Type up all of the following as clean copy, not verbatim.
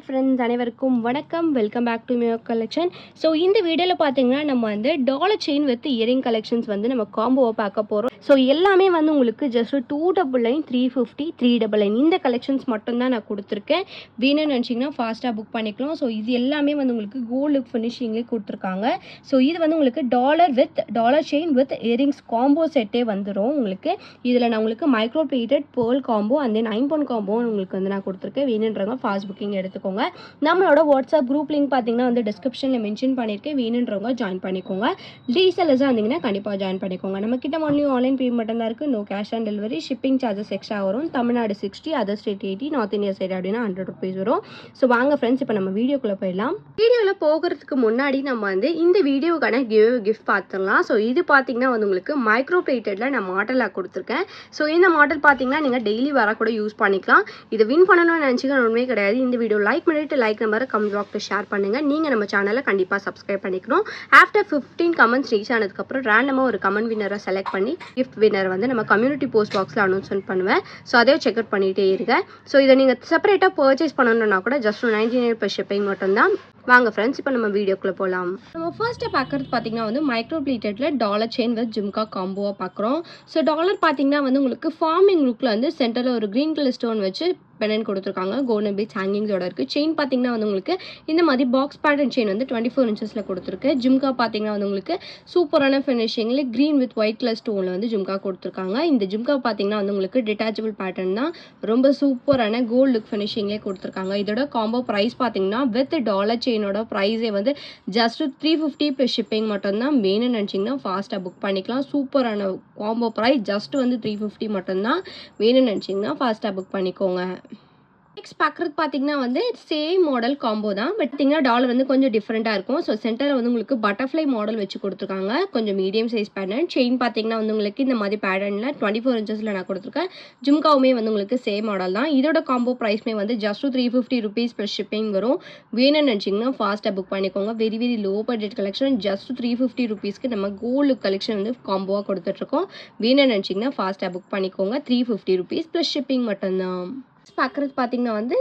Friends அனைவருக்கும் வணக்கம். Welcome back to my collection. So இந்த வீடியோவில் பார்த்தீங்கன்னா நம்ம வந்து dollar chain with earring collections வந்து நம்ம காம்போவை பார்க்க போகிறோம். ஸோ எல்லாமே வந்து உங்களுக்கு ஜஸ்ட் 299, 350, 399 இந்த கலெக்ஷன்ஸ் மட்டும்தான் நான் கொடுத்துருக்கேன். வேணும்னு நினச்சிங்கன்னா ஃபாஸ்ட்டாக புக் பண்ணிக்கலாம். ஸோ இது எல்லாமே வந்து உங்களுக்கு கோல்டு ஃபினிஷிங்லேயே கொடுத்துருக்காங்க. ஸோ இது வந்து உங்களுக்கு dollar chain with earrings combo செட்டே வந்துடும் உங்களுக்கு. இதில் நான் உங்களுக்கு micro plated pearl combo and then 9 pound combo உங்களுக்கு வந்து நான் கொடுத்துருக்கேன். வேணுன்றவங்க ஃபாஸ்ட் புக்கிங் எடுத்துக்கோங்க. நம்மளோட வாட்ஸ்அப் குரூப் லிங்க் பார்த்தீங்கன்னா வந்து டிஸ்கிரிப்ஷனில் மென்ஷன் பண்ணியிருக்கேன். வேணுன்றவங்க ஜாயின் பண்ணிக்கோங்க. ரீசெல்லர்ஸாக இருந்தீங்கன்னா கண்டிப்பாக ஜாயின் பண்ணிக்கோங்க. நம்மக்கிட்ட ஒன்லி ஆன்லைன் பேமெண்ட் தான் இருக்குது. No cash on delivery. Shipping charges extra வரும். Tamil Nadu 60, other state 80, north India side அப்படின்னா 100 rupees வரும். ஸோ வாங்க ஃப்ரெண்ட்ஸ், இப்போ நம்ம வீடியோக்குள்ளே போயிடலாம். வீடியோவில் போகிறதுக்கு முன்னாடி நம்ம வந்து இந்த வீடியோக்கான கிஃப்ட் பார்த்துடலாம். ஸோ இது பார்த்தீங்கன்னா வந்து உங்களுக்கு மைக்ரோ பிளேட்டடில் நான் மாடலாக கொடுத்துருக்கேன். ஸோ இந்த மாடல் பார்த்தீங்கன்னா நீங்கள் டெய்லி வர கூட யூஸ் பண்ணிக்கலாம். இதை வின் பண்ணணும்னு நினச்சிக்க ஒன்றுமே கிடையாது. இந்த வீடியோ லைக் பண்ணிட்டு லைக் நம்பரை கமெண்ட் பாக்ஸில் ஷேர் பண்ணுங்கள். நீங்கள் நம்ம சேனலை கண்டிப்பாக சப்ஸ்கிரைப் பண்ணிக்கணும். ஆஃப்டர் 15 கமெண்ட்ஸ் ரீச் ஆனதுக்கப்புறம் ரேண்டமாக ஒரு கமெண்ட் வின்னரை செலக்ட் பண்ணி கிஃப்ட் வின்னர் வந்து நம்ம கம்யூனிட்டி போஸ்ட் பாக்ஸில் அனௌன்ஸ்மெண்ட் பண்ணுவேன். ஸோ அதையும் செக் அவுட் பண்ணிகிட்டே இருங்க. ஸோ இதை நீங்கள் செப்பரேட்டாக பர்ச்சேஸ் பண்ணணுன்னா கூட ஜஸ்ட் 99 per shipping மட்டும்தான். வாங்க ஃப்ரெண்ட்ஸ், இப்போ நம்ம வீடியோக்குள்ளே போகலாம். நம்ம ஃபர்ஸ்ட்டாக பார்க்குறது பார்த்தீங்கன்னா வந்து மைக்ரோ பிளேட்டடில் டாலர் செயின் வித் ஜிம்கா காம்போவாக பார்க்குறோம். ஸோ டாலர் பார்த்தீங்கன்னா வந்து உங்களுக்கு ஃபார்மிங் லுக்கில் வந்து சென்டரில் ஒரு க்ரீன் கலர் ஸ்டோன் வச்சு பெனன் கொடுத்துருக்காங்க. கோல்டன் பீட்ஸ் ஹேங்கிங்ஸோட இருக்குது. செயின் பார்த்தீங்கன்னா வந்து உங்களுக்கு இந்த மாதிரி பாக்ஸ் பேட்டர்ன் செயின் வந்து 24 inches கொடுத்துருக்கு. ஜிம்கா பார்த்தீங்கன்னா வந்து உங்களுக்கு சூப்பரான ஃபினிஷிங்கில் க்ரீன் வித் ஒயிட் கலர் ஸ்டோனில் வந்து ஜிம்கா கொடுத்துருக்காங்க. இந்த ஜிம்கா பார்த்தீங்கன்னா வந்து உங்களுக்கு டிட்டாச்சபிள் பேட்டர்ன் தான். ரொம்ப சூப்பரான கோல்டு லுக் ஃபினிஷிங்லேயே கொடுத்துருக்காங்க. இதோட காம்போ ப்ரைஸ் பார்த்தீங்கன்னா வித் டாலர் செயினோட ப்ரைஸே வந்து ஜஸ்ட் 350 + ஷிப்பிங் மட்டும்தான். வேணும்னு நினச்சிங்கன்னா ஃபாஸ்ட்டாக புக் பண்ணிக்கலாம். சூப்பரான காம்போ ப்ரைஸ் ஜஸ்ட் வந்து 350 மட்டும்தான். வேணும்னு நினச்சிங்கன்னா ஃபாஸ்ட்டாக புக் பண்ணிக்கோங்க. நெக்ஸ்ட் பார்க்குறது பார்த்தீங்கன்னா வந்து சேம் மாடல் காம்போ தான். பட் பார்த்தீங்கன்னா டாலர் வந்து கொஞ்சம் டிஃப்ரெண்ட்டாக இருக்கும். ஸோ சென்டரில் வந்து உங்களுக்கு பட்டர்ஃப்ளை மாடல் வச்சு கொடுத்துருக்காங்க. கொஞ்சம் மீடியம் சைஸ் பேட்டர்ன். செயின் பார்த்தீங்கன்னா வந்து உங்களுக்கு இந்த மாதிரி பேட்டர்னில் 24 inches நான் கொடுத்துருக்கேன். ஜிம்காவுமே வந்து உங்களுக்கு சேம் மாடல் தான். இதோட காம்போ ப்ரைஸ்மே வந்து ஜஸ்ட் 350 rupees + ஷிப்பிங் வரும். வேணும்னு நினச்சிங்கன்னா ஃபாஸ்ட்டாக புக் பண்ணிக்கோங்க. Very low budget collection. Just 350 rupeesக்கு நம்ம கோல்டு கலெக்ஷன் வந்து காம்போவாக கொடுத்துட்ருக்கோம். வேணும்னு நினச்சிங்கன்னா ஃபாஸ்ட்டாக புக் பண்ணிக்கோங்க. 350 rupees + ஷிப்பிங் மட்டும்தான். பார்க்குறது பார்த்தீங்கன்னா வந்து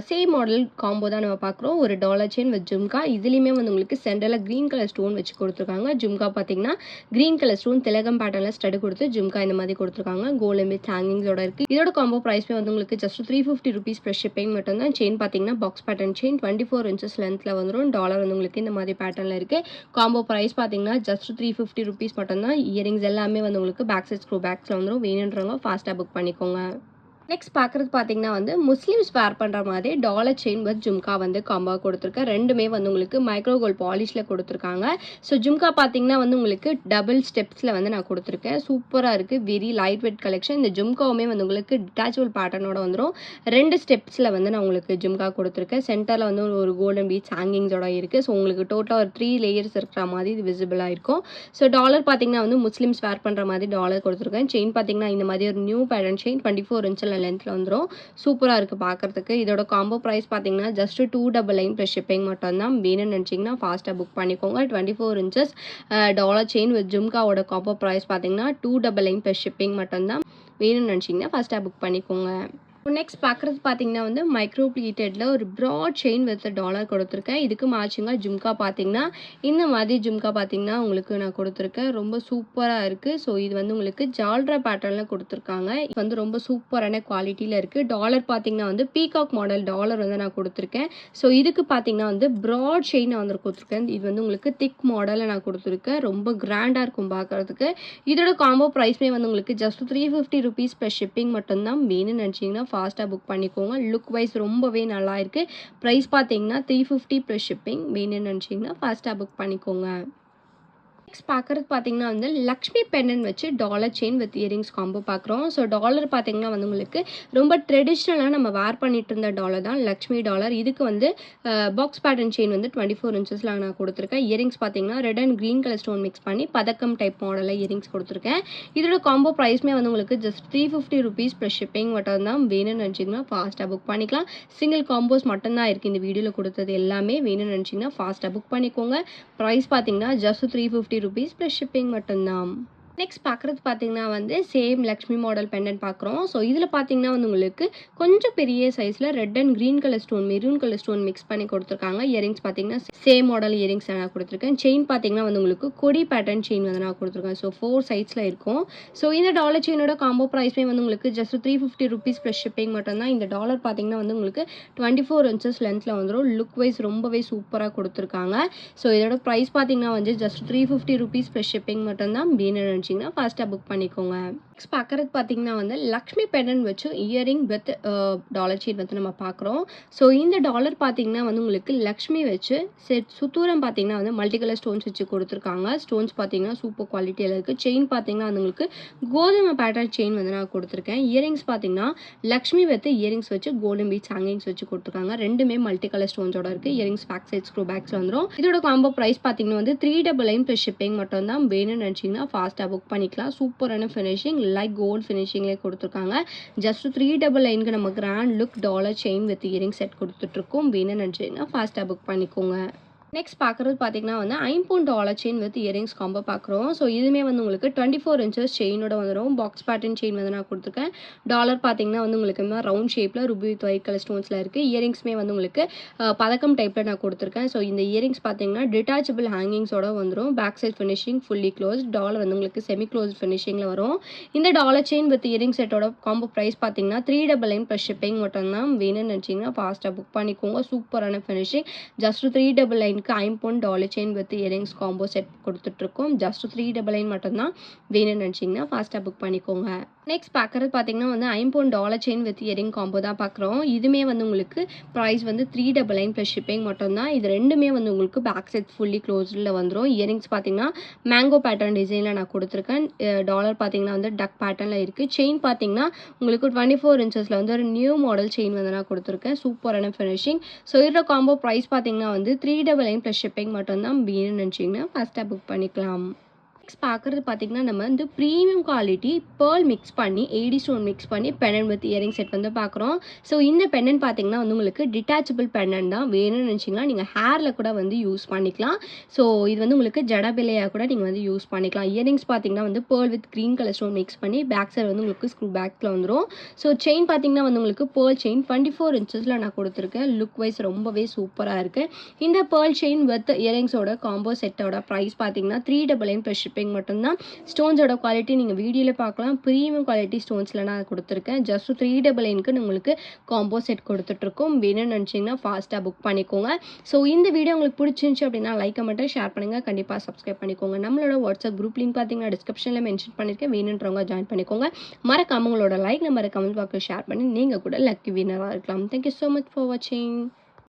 சேம் மாடல் காம்போ தான் நம்ம பார்க்குறோம். ஒரு டாலர் செயின் வித் ஜிம்கா. இதுலேயுமே வந்து உங்களுக்கு சென்டரில் க்ரீன் கலர் ஸ்டோன் வச்சு கொடுத்துருக்காங்க. ஜிம்கா பார்த்தீங்கன்னா க்ரீன் கலர் ஸ்டோன் திலகம் பேட்டர்னில் ஸ்டட் கொடுத்து ஜிம்கா இந்த மாதிரி கொடுத்துருக்காங்க. கோல்டன் வித் ஹேங்கிங்ஸோட இருக்குது. இதோட காம்போ ப்ரைஸ்மே வந்து உங்களுக்கு ஜஸ்ட் 350 rupees + ஷிப்பிங் மட்டும்தான். செயின் பார்த்தீங்கன்னா பாக்ஸ் பேட்டர்ன் செயின் 24 inches லென்த்தில் வந்துடும். டாலர் வந்து உங்களுக்கு இந்த மாதிரி பேட்டர்னில் இருக்குது. காம்போ ப்ரைஸ் பார்த்தீங்கன்னா ஜஸ்ட் 350 rupees மட்டும்தான். இயரிங்ஸ் எல்லாமே வந்து உங்களுக்கு பேக் சைட் ஸ்க்ரூ பேக்ஸில் வந்துடும். வேணுன்றவங்க ஃபாஸ்ட்டாக புக் பண்ணிக்கோங்க. நெக்ஸ்ட் பார்க்குறது பார்த்தீங்கன்னா வந்து முஸ்லீம்ஸ் வேர் பண்ணுற மாதிரி டாலர் செயின் வித் ஜும்கா வந்து காம்போ கொடுத்துருக்கேன். ரெண்டுமே வந்து உங்களுக்கு மைக்ரோ கோல்ட் பாலிஷில் கொடுத்துருக்காங்க. ஸோ ஜும்கா பார்த்தீங்கன்னா வந்து உங்களுக்கு டபுள் ஸ்டெப்ஸில் வந்து நான் கொடுத்துருக்கேன். சூப்பராக இருக்குது. Very light weight collection. இந்த ஜும்காவுமே வந்து உங்களுக்கு டிட்டாச்சபிள் பேட்டர்னோட வந்துடும். 2 ஸ்டெப்ஸில் வந்து நான் உங்களுக்கு ஜும்கா கொடுத்துருக்கேன். சென்டரில் வந்து ஒரு கோல்டன் பீட்ஸ் ஹேங்கிங்ஸோட இருக்குது. ஸோ உங்களுக்கு டோட்டலாக ஒரு 3 layers இருக்கிற மாதிரி இது விசிபிளாக இருக்கும். ஸோ டாலர் பார்த்தீங்கன்னா வந்து முஸ்லீம்ஸ் வேர் பண்ணுற மாதிரி டாலர் கொடுத்துருக்கேன். செயின் பார்த்தீங்கன்னா இந்த மாதிரி ஒரு நியூ பேட்டர்ன் செயின் 24 inches லென்த்தில் வந்துடும். சூப்பராக இருக்குது பார்க்குறதுக்கு. இதோட காம்போ ப்ரைஸ் பார்த்தீங்கன்னா ஜஸ்ட் 299 + ஷிப்பிங் மட்டும்தான். வேணும்னு நினச்சிங்கன்னா ஃபாஸ்ட்டாக புக் பண்ணிக்கோங்க. 24 inches டாலர் செயின் வித் ஜும்காவோட காம்போ ப்ரைஸ் பார்த்தீங்கன்னா 299 + ஷிப்பிங் மட்டும்தான். வேணும்னு நினச்சிங்கன்னா ஃபாஸ்ட்டாக புக் பண்ணிக்கோங்க. நெக்ஸ்ட் பார்க்குறது பார்த்தீங்கன்னா வந்து மைக்ரோ பிளேட்டடில் ஒரு ப்ராட் செயின் வித் டாலர் கொடுத்துருக்கேன். இதுக்கு மேட்சிங்காக ஜும்கா பார்த்தீங்கன்னா இந்த மாதிரி ஜும்கா பார்த்தீங்கன்னா உங்களுக்கு நான் கொடுத்துருக்கேன். ரொம்ப சூப்பராக இருக்குது. ஸோ இது வந்து உங்களுக்கு ஜால்ரா பேட்டர்னில் கொடுத்துருக்காங்க. இது வந்து ரொம்ப சூப்பரான குவாலிட்டியில் இருக்குது. டாலர் பார்த்தீங்கன்னா வந்து பீகாக் மாடல் டாலர் வந்து நான் கொடுத்துருக்கேன். ஸோ இதுக்கு பார்த்தீங்கன்னா வந்து ப்ராட் செயின் வந்து கொடுத்துருக்கேன். இது வந்து உங்களுக்கு திக் மாடலில் நான் கொடுத்துருக்கேன். ரொம்ப கிராண்டாக இருக்கும் பார்க்குறதுக்கு. இதோட காம்போ ப்ரைஸ்மே வந்து உங்களுக்கு ஜஸ்ட் 350 rupees + ஷிப்பிங் மட்டும்தான். வேணும்னு நினச்சிங்கன்னா ஃபாஸ்ட்டாக புக் பண்ணிக்கோங்க. லுக் வைஸ் ரொம்பவே நல்லா இருக்குது. ப்ரைஸ் பார்த்தீங்கன்னா 350 + ஷிப்பிங். வேணும்னு நினச்சிங்கன்னா ஃபாஸ்ட்டாக புக் பண்ணிக்கோங்க. நெக்ஸ்ட் பார்க்குறது பார்த்தீங்கன்னா வந்து லக்ஷ்மி பெண்டன் வச்சு dollar chain with earrings combo பார்க்குறோம். ஸோ டாலர் பார்த்தீங்கன்னா வந்து உங்களுக்கு ரொம்ப ட்ரெடிஷ்னலாக நம்ம வேர் பண்ணிட்டு இருந்த டாலர் தான் லக்ஷ்மி டாலர். இதுக்கு வந்து பாக்ஸ் பேட்டர்ன் செயின் வந்து 24 inches நான் கொடுத்துருக்கேன். இயரிங்ஸ் பார்த்தீங்கன்னா red and green colour stone mix பண்ணி பதக்கம் டைப் மாடலில் இயரிங்ஸ் கொடுத்துருக்கேன். இதோட காம்போ ப்ரைஸ்மே வந்து உங்களுக்கு ஜஸ்ட் 350 rupees + ஷிப்பிங் மட்டும்தான். வேணும்னு நினச்சிங்கன்னா ஃபாஸ்ட்டாக புக் பண்ணிக்கலாம். சிங்கிள் காம்போஸ் மட்டும்தான் இருக்குது இந்த வீடியோவில் கொடுத்தது எல்லாமே. வேணும்னு நினச்சிங்கன்னா ஃபாஸ்ட்டாக புக் பண்ணிக்கோங்க. ப்ரைஸ் பார்த்தீங்கன்னா ஜஸ்ட் 350 rupees + ஷிப்பிங் மட்டும்தான். நெக்ஸ்ட் பார்க்குறது பார்த்தீங்கன்னா வந்து சேம் லக்ஷ்மி மாடல் பெண்டன்ட் பார்க்குறோம். ஸோ இதில் பார்த்தீங்கன்னா வந்து உங்களுக்கு கொஞ்சம் பெரிய சைஸில் red and green colour stone, maroon colour stone mix பண்ணி கொடுத்துருக்காங்க. இயரிங்ஸ் பார்த்தீங்கன்னா சேம் மாடல் இயரிங்ஸ் நான் கொடுத்துருக்கேன். செயின் பார்த்தீங்கன்னா வந்து உங்களுக்கு கொடி பேட்டர்ன் செயின் வந்து நான் கொடுத்துருக்கேன். ஸோ 4 சைட்ஸில் இருக்கும். ஸோ இந்த டாலர் செயினோட காம்போ ப்ரைஸ்மே வந்து உங்களுக்கு ஜஸ்ட் ₹350 ப்ளஸ் ஷிப்பிங் மட்டும்தான். இந்த டாலர் பார்த்தீங்கன்னா வந்து உங்களுக்கு 24 இன்ச்சஸ் லென்த்தில் வந்துடும். லுக் வைஸ் ரொம்பவே சூப்பராக கொடுத்துருக்காங்க. ஸோ இதோட ப்ரைஸ் பார்த்தீங்கன்னா வந்து ஜஸ்ட் ₹350 ப்ளஸ் ஷிப்பிங் மட்டும்தான். வேணும்னு ஃபாஸ்ட்டாக புக் பண்ணிக்கோங்க. நெக்ஸ்ட் பார்க்குறது பார்த்தீங்கன்னா வந்து லக்ஷ்மி பெண்டன்ட் வச்சு இயரிங் வித் டாலர் செயின் வந்து நம்ம பார்க்குறோம். ஸோ இந்த டாலர் பார்த்தீங்கன்னா வந்து உங்களுக்கு லக்ஷ்மி வச்சு சுத்தூரம் பார்த்தீங்கன்னா வந்து மல்டி கலர் ஸ்டோன்ஸ் வச்சு கொடுத்துருக்காங்க. ஸ்டோன்ஸ் பார்த்தீங்கன்னா சூப்பர் குவாலிட்டியில் இருக்குது. செயின் பார்த்தீங்கன்னா வந்து உங்களுக்கு கோதுமை பேட்டர்ன் செயின் வந்து நான் கொடுத்துருக்கேன். இயரிங்ஸ் பார்த்தீங்கன்னா லக்ஷ்மி வித் இயரிங்ஸ் வச்சு கோல்டன் பீட்ஸ் ஹேங்கிங்ஸ் வச்சு கொடுத்துருக்காங்க. ரெண்டுமே மல்டி கலர் ஸ்டோன்ஸோட இருக்குது. Earrings back side screw backs வந்துடும். இதோட காம்போ ப்ரைஸ் பார்த்தீங்கன்னா வந்து 399 ப்ளஸ் ஷிப்பிங் மட்டும் தான். வேணும்னு நினச்சிங்கன்னா ஃபாஸ்ட்டாக புக் பண்ணிக்கலாம். சூப்பரான ஃபினிஷிங் லைக் கோல்ட் ஃபினிஷிங்லேயே கொடுத்துருக்காங்க. ஜஸ்ட் 399க்கு நம்ம grand look dollar chain with earring set கொடுத்துட்ருக்கோம். வேணும்னு நினச்சிங்கன்னா ஃபாஸ்ட்டாக புக் பண்ணிக்கோங்க. நெக்ஸ்ட் பார்க்குறது பார்த்தீங்கன்னா வந்து ஐம்பொன் dollar chain with earrings combo பார்க்குறோம். ஸோ இதுவுமே வந்து உங்களுக்கு 24 இன்ச்சஸ் செயினோட வந்துடும். பாக்ஸ் பேட்டர்ன் செயின் வந்து நான் கொடுத்துருக்கேன். டாலர் பார்த்தீங்கன்னா வந்து உங்களுக்கு ரவுண்ட் ஷேப்பில் ருபி வித் ஒயிட் கலர் ஸ்டோன்ஸில் இருக்குது. இயரிங்ஸ்மே வந்து உங்களுக்கு பதக்கம் டைப்பில் நான் கொடுத்துருக்கேன். ஸோ இந்த இயரிங்ஸ் பார்த்தீங்கன்னா டிட்டாச்சபிள் ஹேங்கிங்ஸோட வந்துடும். Back side finishing fully close. Dollar வந்து உங்களுக்கு செமி க்ளோஸ் ஃபினிஷிங்கில் வரும். இந்த டாலர் செயின் வித் இயரிங் செட்டோட காம்போ ப்ரைஸ் பார்த்தீங்கன்னா 399 ப்ளஸ் ஷிப்பிங் மட்டும்தான். வேணும்னு நினச்சிங்கன்னா ஃபாஸ்ட்டாக புக் பண்ணிக்கோங்க. சூப்பரான ஃபினிஷிங். ஜஸ்ட் 399 ஐம்பொன் dollar chain with earrings combo set கொடுத்துட்ருக்கோம். ஜஸ்ட் 399 மட்டும்தான். வேணும்னு நினச்சிங்கன்னா ஃபாஸ்ட்டாக புக் பண்ணிக்கோங்க. நெக்ஸ்ட் பார்க்குறது பார்த்தீங்கன்னா வந்து ஐம்பொன் dollar chain with earring combo தான் பார்க்குறோம். இதுவுமே வந்து உங்களுக்கு ப்ரைஸ் வந்து 399 ப்ளஸ் ஷிப்பிங் மட்டும்தான். இது ரெண்டுமே வந்து உங்களுக்கு பேக் சைட் ஃபுல்லி க்ளோஸில் வந்துடும். இயரிங்ஸ் பார்த்தீங்கன்னா மேங்கோ பேட்டர்ன் டிசைனில் நான் கொடுத்துருக்கேன். டாலர் பார்த்தீங்கன்னா வந்து டக் பேட்டர்னில் இருக்குது. செயின் பார்த்தீங்கன்னா உங்களுக்கு 24 இன்ச்சஸில் வந்து ஒரு நியூ மாடல் செயின் வந்து நான் கொடுத்துருக்கேன். சூப்பரான ஃபினிஷிங். ஸோ இதோட காம்போ ப்ரைஸ் பார்த்தீங்கன்னா வந்து 399 ப்ளஸ் ஷிப்பிங் மட்டும்தான். வேணும்னு நினச்சிங்கன்னா ஃபாஸ்ட்டாக புக் பண்ணிக்கலாம். நெக்ஸ்ட் பார்க்குறது பார்த்தீங்கன்னா நம்ம வந்து ப்ரீமியம் குவாலிட்டி பேர்ல் மிக்ஸ் பண்ணி ஏடி ஸ்டோன் மிக்ஸ் பண்ணி பெண்டன்ட் வித் இயரிங் செட் வந்து பார்க்குறோம். ஸோ இந்த பெண்டன்ட் பார்த்தீங்கன்னா வந்து உங்களுக்கு டிட்டாச்சபிள் பெண்டன்ட் தான். வேணும்னு நினச்சிங்கன்னா நீங்கள் ஹேரில் கூட வந்து யூஸ் பண்ணிக்கலாம். ஸோ இது வந்து உங்களுக்கு ஜடபிலையாக கூட நீங்கள் வந்து யூஸ் பண்ணிக்கலாம். இயரிங்ஸ் பார்த்தீங்கன்னா வந்து pearl with green colour stone mix பண்ணி பேக் சைடு வந்து உங்களுக்கு ஸ்க்ரூ பேக்கில் வந்துடும். ஸோ செயின் பார்த்தீங்கன்னா வந்து உங்களுக்கு பேர்ல் செயின் 24 இன்ச்சஸில் நான் கொடுத்துருக்கேன். லுக் வைஸ் ரொம்பவே சூப்பராக இருக்குது. இந்த பேர்ல் செயின் வித் இயரிங்ஸோட காம்போ செட்டோட ப்ரைஸ் பார்த்தீங்கன்னா 399 ப்ளஸ் ஷிப்பிங் மட்டும்தான். ஸ்டோன்ஸோட குவாலிட்டி நீங்கள் வீடியோவில் பார்க்கலாம். ப்ரீமியம் குவாலிட்டி ஸ்டோன்ஸில் நான் கொடுத்துருக்கேன். ஜஸ்ட் 399க்கு உங்களுக்கு காம்போ செட் கொடுத்துட்ருக்கோம். வேணும்னு நினச்சிங்கன்னா ஃபாஸ்ட்டாக புக் பண்ணிக்கோங்க. ஸோ இந்த வீடியோ உங்களுக்கு பிடிச்சிருந்துச்சு அப்படின்னா லைக் மட்டும் ஷேர் பண்ணுங்கள். கண்டிப்பாக சப்ஸ்கிரைப் பண்ணிக்கோங்க. நம்மளோட வாட்ஸ்அப் குரூப் லிங்க் பார்த்தீங்கன்னா டிஸ்கிரிப்ஷனில் மென்ஷன் பண்ணியிருக்கேன். வேணுன்றவங்க ஜாயின் பண்ணிக்கோங்க. மறக்காம உங்களோட லைக் நம்பரை கமெண்ட் பாக்ஸில் ஷேர் பண்ணி நீங்கள் கூட லக்கி வின்னராக இருக்கலாம். தேங்க்யூ ஸோ மச் ஃபார் வாட்சிங்.